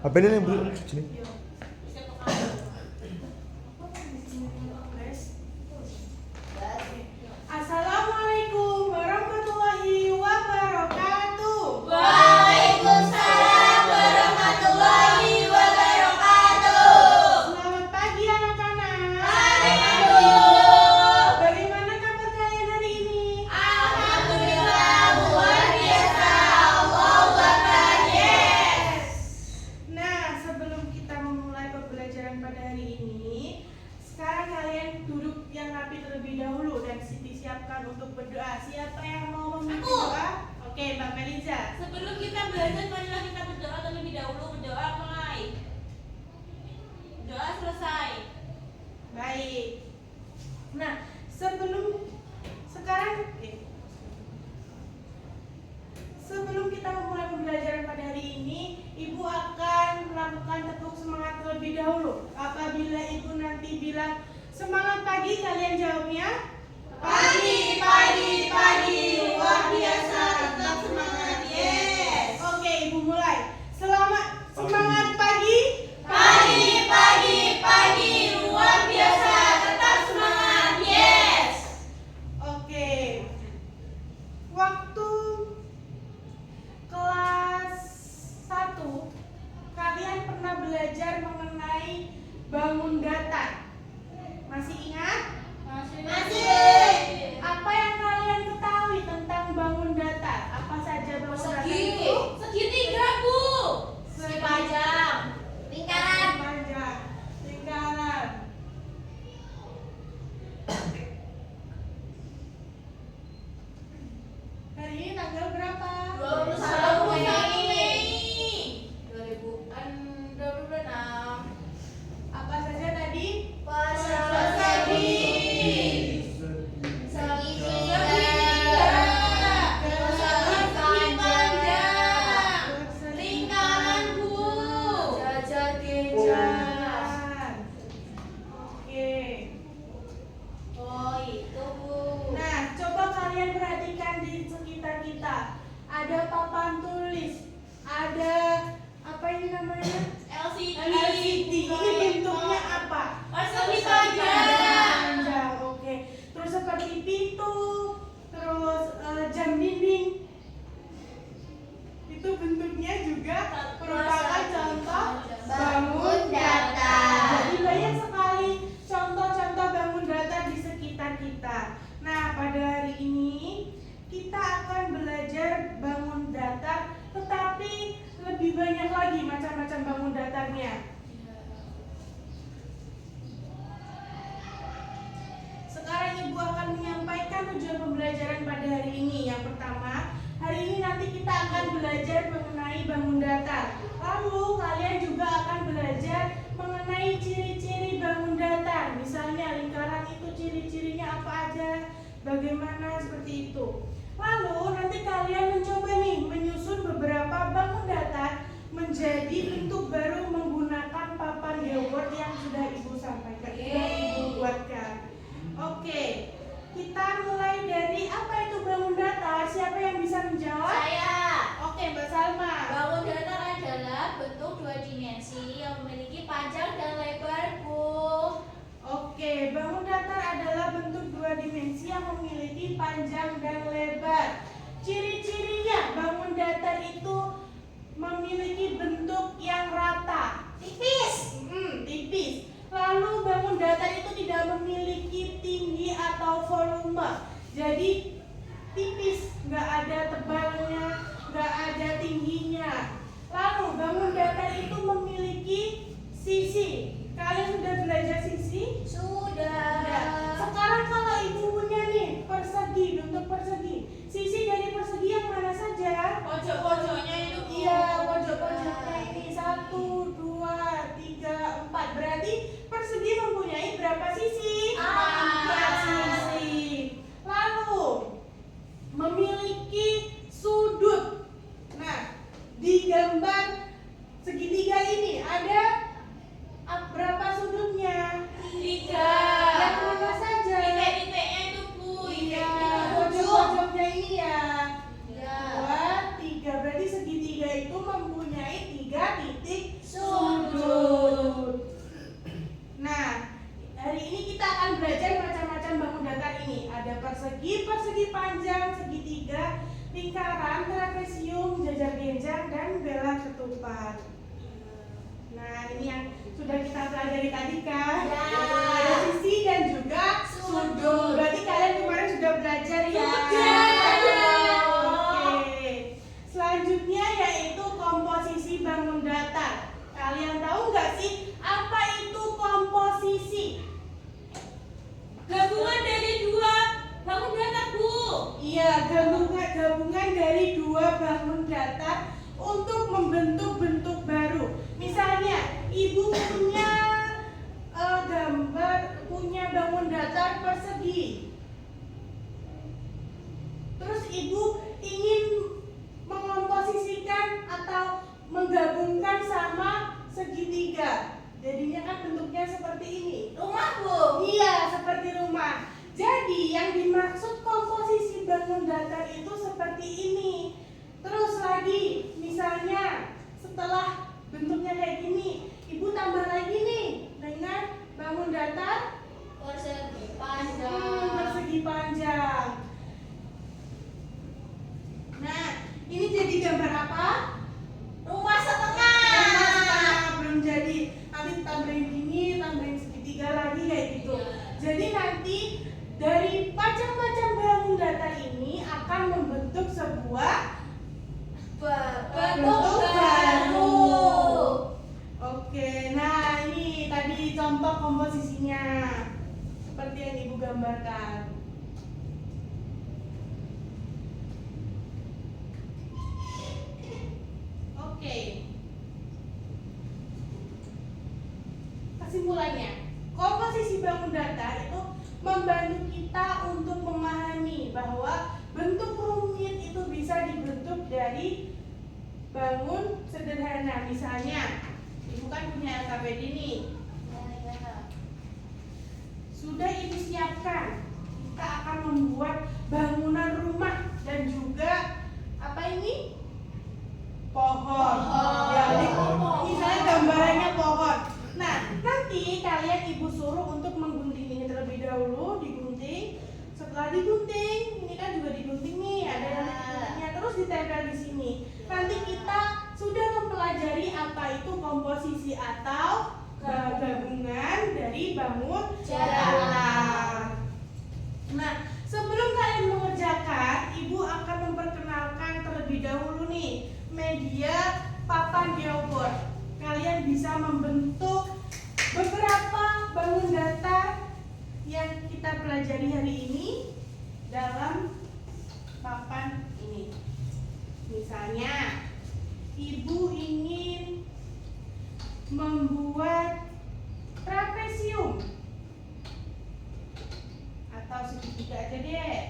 Apa ini yang belum sini? Assalamualaikum warahmatullahi wabarakatuh. Waalaikumsalam warahmatullahi wabarakatuh. Selamat pagi anak-anak. Halo. Bagaimana kabar kalian hari ini? Alhamdulillah luar biasa. Allahu Akbar. Yes. Nah, sebelum kita memulai pembelajaran pada hari ini, sekarang kalian duduk yang rapi terlebih dahulu dan siapkan untuk berdoa. Siapa yang mau memimpin Aku. doa? Oke, Mbak Meliza. Sebelum kita belajar, marilah kita berdoa terlebih dahulu. Berdoa mulai. Doa selesai. Baik. Nah, sebelum kita memulai pembelajaran pada hari ini, Ibu akan melakukan tepuk semangat terlebih dahulu. Apabila Ibu nanti bilang semangat pagi, kalian jawabnya Pagi, pagi, pagi. Luar biasa. Tetap semangat. Yes. Oke, Ibu mulai. Semangat pagi. Pagi, pagi, pagi. Luar biasa. Tetap semangat. Yes. Oke. Waktu kelas 1 kalian pernah belajar mengenai bangun datar. Masih ingat? Masih. Apa yang kalian ketahui tentang bangun datar? Apa saja bangun datar itu? Segitiga, Bu. Sepanjang. Lingkaran. Panjang, lingkaran. Hari ini tanggal berapa? 21 Mei 2026. Apa saja tadi? Persegi. Segitiga. Persegi panjang. Lingkaran, Bu. Jajan. Oke. Oh, itu, Bu. Nah, coba kalian perhatikan di sekitar kita. Ada papan tulis, ada apa ini namanya? LCD. LCD. Ini bentuknya apa? Persegi panjang. Panjang. Oke. Terus seperti pintu, terus jam dinding. Itu bentuknya juga merupakan contoh bangun datar. Jadi banyak sekali contoh-contoh bangun datar di sekitar kita. Nah, pada hari ini kita akan belajar bangun datar, tetapi lebih banyak lagi macam-macam bangun datarnya. Sekarang Ibu akan menyampaikan tujuan pembelajaran pada hari ini. Yang pertama, hari ini nanti kita akan belajar mengenai bangun datar. Lalu kalian juga akan belajar mengenai ciri-ciri bangun datar. Misalnya lingkaran itu ciri-cirinya apa aja, bagaimana seperti itu. Lalu nanti kalian mencoba nih menyusun beberapa bangun datar menjadi bentuk baru menggunakan papan geoboard yang sudah Ibu sampaikan, sudah Ibu buatkan. Oke, kita mulai dari apa itu bangun datar? Siapa yang bisa menjawab? Saya. Oke, Mbak Salma. Bangun datar adalah bentuk dua dimensi yang memiliki panjang dan lebar, Bu. Oke, bangun datar adalah bentuk dua dimensi yang memiliki panjang dan lebar. Ciri-cirinya bangun datar itu memiliki bentuk yang rata, Tipis. tipis. Lalu bangun datar itu tidak memiliki tinggi atau volume. Jadi tipis, nggak ada tebalnya, nggak ada tingginya. Lalu bangun datar itu memiliki sisi. Kalian sudah belajar sisi? Sudah. Ya. Sekarang kalau Ibu punya nih persegi, bentuk persegi. Sisi dari persegi yang mana saja? Pojok-pojoknya itu, Bu. Iya, pojok-pojoknya ini 1, 2, 3, 4. Berarti persegi mempunyai berapa sisi? 4 sisi. Lalu memiliki sudut. Nah, di gambar segitiga ini ada berapa sudutnya? 3. Yang mana saja? Titik-titiknya itu, Bu. Iya, Titik-titik. pojok-pojoknya ini ya. Ya. 2, 3. Berarti segitiga itu mempunyai 3 titik dari tadi kan? Ya. Ada sisi dan juga sudut. Berarti kalian kemarin sudah belajar ya? Sudah. Oke. Selanjutnya yaitu komposisi bangun datar. Kalian tahu nggak sih apa itu komposisi? Gabungan dari dua bangun datar, Bu. Iya, gabungan dari dua bangun datar untuk membentuk bentuk baru. Misalnya, ibu punya bangun datar persegi. Terus ibu ingin mengkomposisikan atau menggabungkan sama segitiga. Jadinya kan bentuknya seperti ini. Rumah, Bu. Iya, seperti rumah. Jadi yang dimaksud komposisi bangun datar itu seperti ini. Terus lagi, misalnya setelah bentuknya kayak gini, ibu tambah lagi nih dengan bangun datar Persegi panjang. persegi panjang. Nah, ini jadi gambar apa? Rumah setengah. Nah, belum jadi. Nanti tambahin gini, tambahin segitiga lagi kayak gitu. Jadi nanti dari macam-macam bangun datar ini akan membentuk sebuah Bentuk baru. Oke, nah ini tadi contoh komposisinya seperti yang ibu gambarkan. Oke. Kesimpulannya, komposisi bangun datar itu membantu kita untuk memahami bahwa bentuk rumit itu bisa dibentuk dari bangun sederhana. Misalnya, ibu kan punya LKPD nih. Sudah ibu siapkan, kita akan membuat bangunan rumah dan juga apa ini? Pohon. Ya, jadi misalnya gambarannya pohon. Nah, nanti kalian ibu suruh untuk menggunting ini terlebih dahulu, digunting. Setelah digunting, ini kan juga digunting nih, ada yang diguntingnya, terus ditempel di sini. Nanti kita sudah mempelajari apa itu komposisi atau gabungan dari bangun datar. Nah, sebelum kalian mengerjakan, ibu akan memperkenalkan terlebih dahulu nih media papan geoboard. Kalian bisa membentuk beberapa bangun datar yang kita pelajari hari ini dalam papan ini. Misalnya, ibu ingin membuat trapesium atau segitiga aja deh.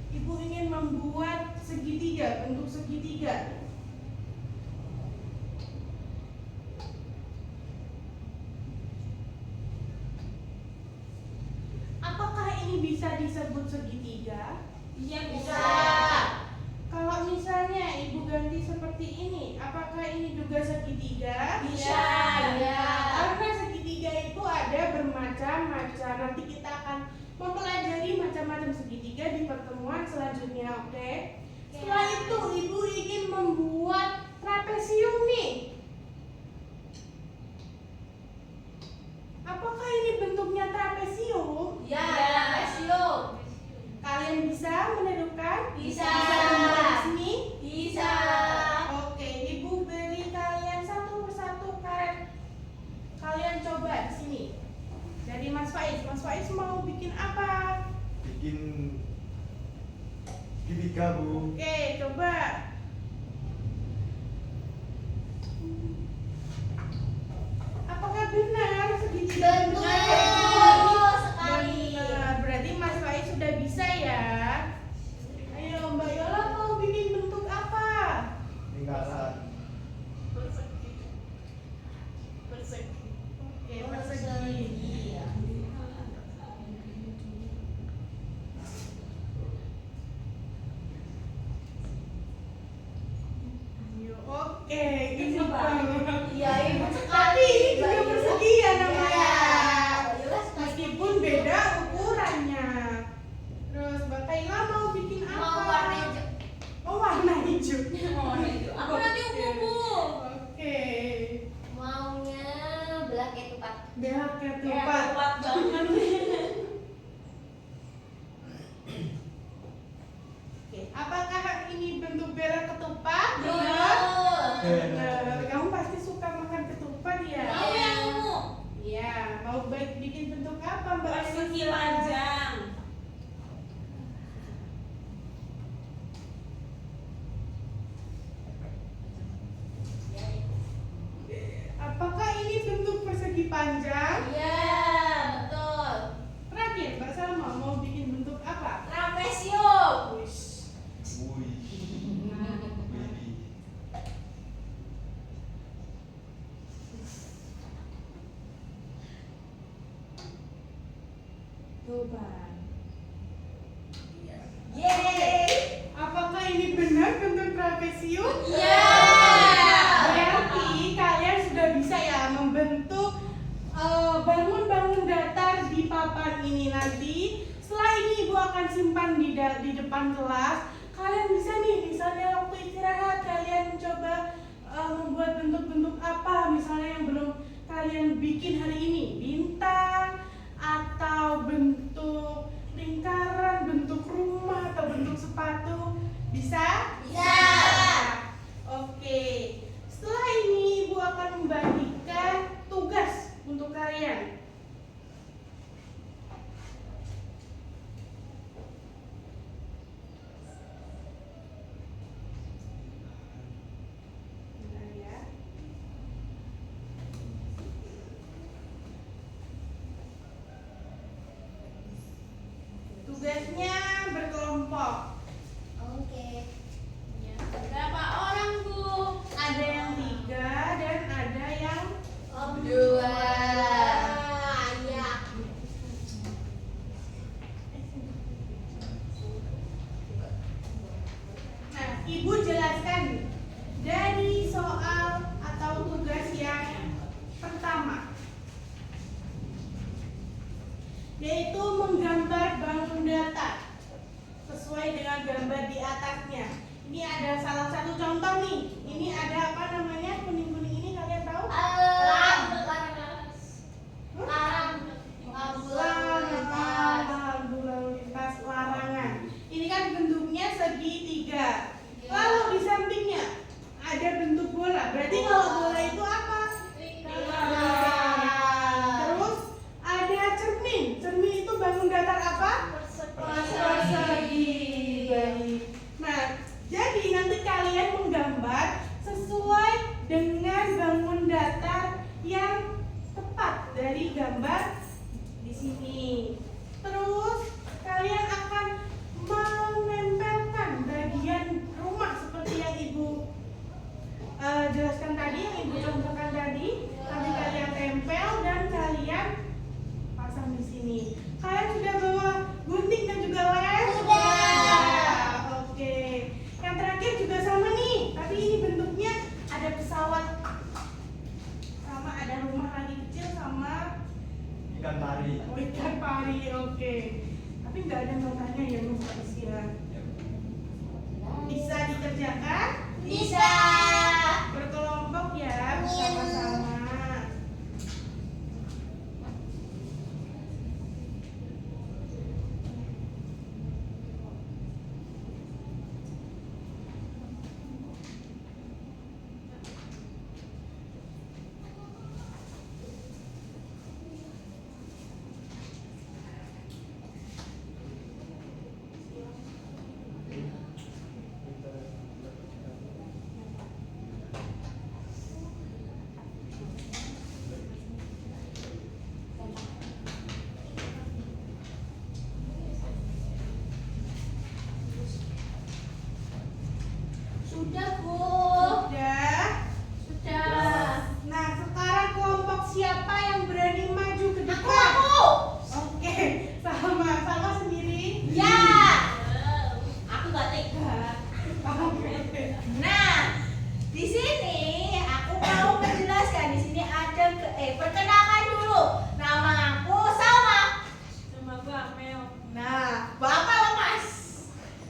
Ibu ingin membuat segitiga, bentuk segitiga. Apakah ini bisa disebut segitiga? Iya, Bisa. Kalau misalnya ibu ganti seperti ini, apakah ini juga segitiga? Bisa. Ya. Karena segitiga itu ada bermacam-macam. Nanti kita akan mempelajari macam-macam segitiga di pertemuan selanjutnya, oke? Setelah itu ibu ingin membuat trapesium nih. Apakah ini bentuknya trapesium? Ya, trapesium. Kalian bisa menirukan? Bisa. membuat di sini? Bisa. Oke, ibu beri kalian satu persatu karet. Kalian coba di sini. Dari Mas Faiz mau bikin apa? Bikin segitiga, Bu. Oke, coba. Apakah benar segitiga bentuknya kayak gini? Betul sekali. Benar, berarti Mas Faiz sudah bisa ya. Ayo Mbak Yola mau bikin bentuk apa? Lingkaran. Persegi. Oke, persegi. Iya. Oke, ini Coba. banget. Iya, ibu Tapi sekali. ini juga persegi ya namanya. Iya. Meskipun beda ukurannya. Terus Mbak Kaila mau bikin Mau apa? warna Bener. Kamu pasti suka makan ketupat ya? Mau yang ungu. Iya. Mau bikin bentuk apa Mbak Persegi Elisa? panjang. Apakah ini bentuk persegi panjang? Iya, betul. Terakhir, Mbak Salma mau bikin bentuk apa? Trapesium. Wish. Wih. Wih. Coba. Yeay. Apakah ini benar bentuk trapesium? Iya. Berarti kalian sudah bisa ya membentuk bangun-bangun datar di papan ini nanti. Setelah ini ibu akan simpan di depan kelas. Kalian bisa nih, misalnya waktu istirahat kalian mencoba membuat bentuk-bentuk apa, misalnya yang belum kalian bikin hari ini, bintang atau bentuk lingkaran, bentuk rumah atau bentuk sepatu. Bisa? Bisa. Oke. Setelah ini ibu akan membagikan tugas untuk kalian. Bentar ya. Tugasnya berkelompok. Oke. Berapa orang, Bu? Ada yang 3 dan ada yang Dua. Iya. Nah, ibu jelaskan dari soal atau tugas yang pertama, yaitu menggambar bangun datar sesuai dengan gambar di atasnya. Ini ada salah satu contoh nih. Ini ada apa namanya, kuning-kuning ini kalian tahu? Lampu lalu lintas larangan. Ini kan bentuknya segitiga. Lalu di sampingnya ada bentuk bola. Berarti kalau bola itu apa? Terus ada cermin. Cermin itu bangun datar apa? Persegi. Baik. Nah, jadi nanti kalian menggambar sesuai dengan bangun datar yang tepat dari gambar di sini. Terus kalian akan menempelkan bagian rumah seperti yang ibu jelaskan tadi, yang ibu contohkan tadi. Nanti kalian tempel dan kalian pasang di sini. Kalian sudah bawa gunting dan juga lem? Sudah. Oke. Yang terakhir juga sama nih, tapi ini bentuknya ada pesawat, sama ada rumah lagi kecil, sama Ikan tari. ikan pari. Oke. Tapi nggak ada notanya ya Bu Aisyah. Bisa dikerjakan? Bisa. Berkelompok ya, bersama-sama. Sudah, Bu. Sudah. Sudah. Nah, sekarang kelompok siapa yang berani maju ke depan? Aku. Oke, sama sendiri. Ya. Aku nggak tega. Oke. Nah, di sini aku mau menjelaskan. Di sini ada perkenalkan dulu. Nama aku Salma. Sama Bu Amel. Nah, Bapak lemas.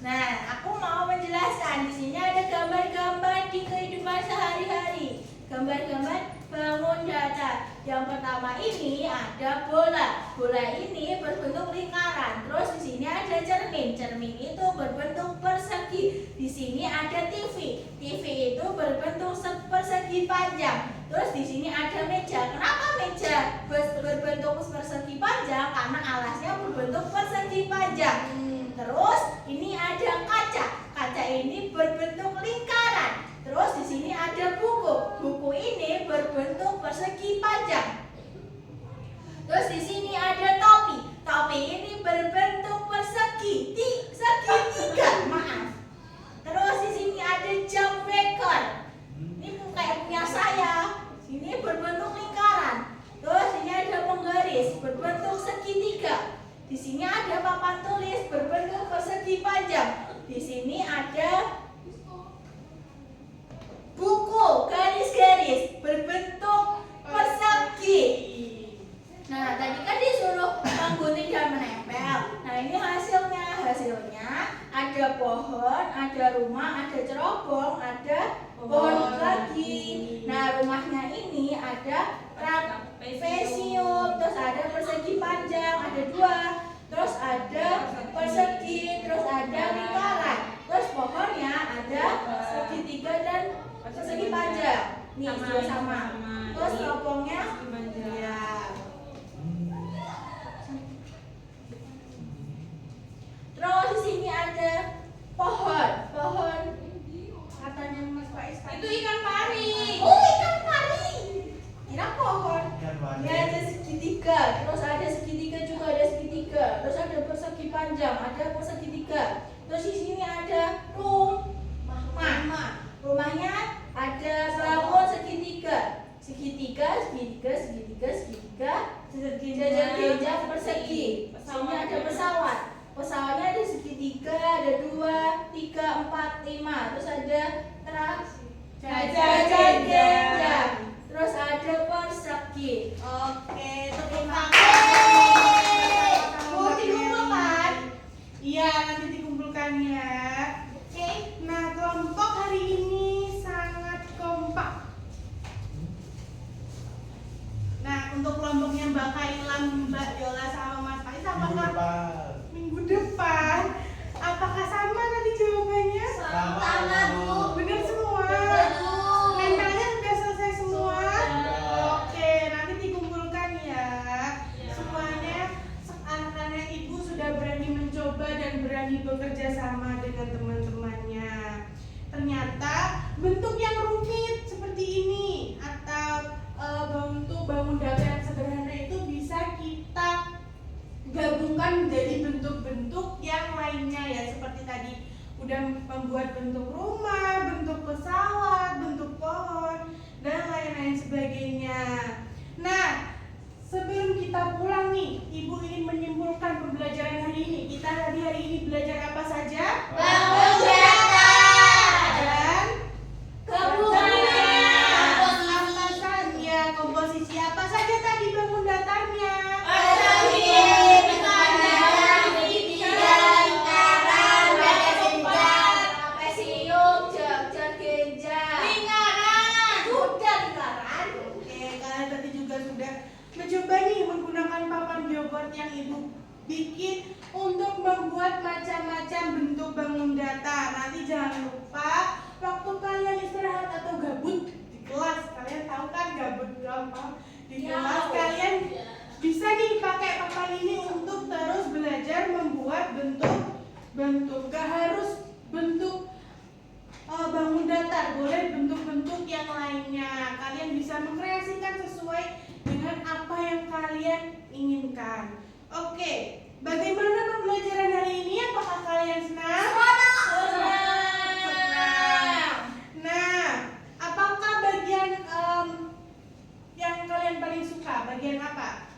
Nah, aku mau menjelaskan. Di sini ada gambar-gambar di kehidupan sehari-hari. Gambar-gambar bangun datar. Yang pertama ini ada bola. Bola ini berbentuk lingkaran. Terus di sini ada cermin. Cermin itu berbentuk persegi. Di sini ada TV. TV TV itu berbentuk persegi panjang. Terus di sini ada meja. Kenapa meja berbentuk persegi panjang? Karena alasnya berbentuk persegi panjang. Terus ini ada kaca. Kaca ini berbentuk lingkaran. Terus di sini ada buku. Buku ini berbentuk persegi panjang. Terus di sini ada topi. Topi ini berbentuk segitiga. Maaf. Terus di sini ada jam beker. Ini kayak punya saya. Ini berbentuk lingkaran. Terus ini ada penggaris berbentuk segitiga. Di sini ada papan tulis berbentuk persegi panjang. Di sini ada buku garis-garis berbentuk persegi. Nah, tadi kan disuruh menggunting dan menempel. Nah, ini hasilnya. Hasilnya ada pohon, ada rumah, ada cerobong, ada pohon lagi. Nah, rumahnya ini ada trapesium, terus ada persegi panjang, ada 2. Terus ada persegi, terus ada lingkaran. Terus pohonnya ada segitiga dan persegi panjang. Nih, sama. Terus cerobongnya ya. Terus di sini ada pohon katanya Mas Faiz tadi. Itu ikan pari. Oh, ikan pari. Kira pohon. Ikan pari. Ini ada segitiga, terus ada segitiga juga ada segitiga, terus ada persegi panjang, ada persegitiga. Terus di sini ada rumah. Rumahnya ada bangun segitiga, persegi. Sini ada pesawat. Pesawatnya ada segitiga, ada 2, 3, 4, 5. Terus ada gajah. Terus ada persegi. Oke, Terima terima kasih. Mau dikumpulkan? Iya, nanti dikumpulkan ya. Oke. Nah, kelompok hari ini sangat kompak. Nah, untuk kelompoknya Mbak Kailam, Mbak Yola sama Mas Faiz, minggu depan apakah sama tadi jawabannya? Sama, Bu. Benar semua. Nempelnya sudah selesai semua. Oke, nanti dikumpulkan ya. Semuanya anak-anak ibu sudah berani mencoba dan berani bekerja sama dengan teman-temannya. Ternyata bentuk yang rumit seperti ini atau bentuk bangun data yang sederhana itu bisa kita gabungkan menjadi bentuk-bentuk yang lainnya ya, seperti tadi udah membuat bentuk rumah, bentuk pesawat, bentuk pohon dan lain-lain sebagainya. Nah, sebelum kita pulang nih, Ibu ingin menyimpulkan pembelajaran hari ini. Kita hari ini belajar apa saja? Bangun data. Dan komposisi apa saja tadi bangun datarnya? Mencoba nih menggunakan papan bioboard yang Ibu bikin untuk membuat macam-macam bentuk bangun data. Nanti jangan lupa waktu kalian istirahat atau gabut di kelas, kalian tahu kan gabut apa di kelas, kalian bisa nih pakai papan ini untuk terus belajar membuat bentuk. Gak harus bentuk bangun datar, boleh bentuk-bentuk yang lainnya. Kalian bisa mengkreasikan sesuai dengan apa yang kalian inginkan. Oke, bagaimana pembelajaran hari ini? Apakah kalian senang? Senang. Nah, apakah bagian yang kalian paling suka? Bagian apa?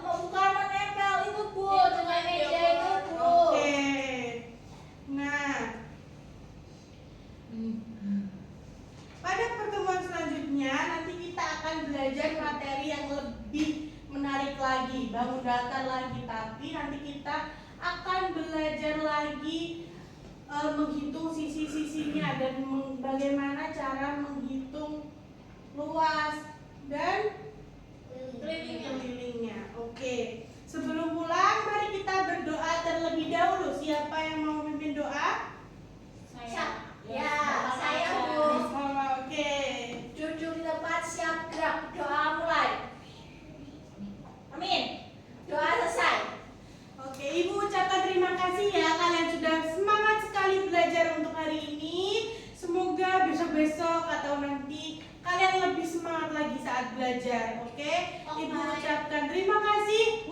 Bukan menempel itu, Bu. Cuma meja itu, Bu. Oke. Nah, pada pertemuan selanjutnya nanti kita akan belajar materi yang lebih menarik lagi, bangun data lagi, tapi nanti kita akan belajar lagi menghitung sisi-sisinya dan bagaimana cara menghitung luas dan kelilingnya. Oke. Sebelum pulang, mari kita berdoa terlebih dahulu. Siapa yang mau memimpin doa? Saya. Ya, belajar. Oke? Ibu Oke. ucapkan terima kasih.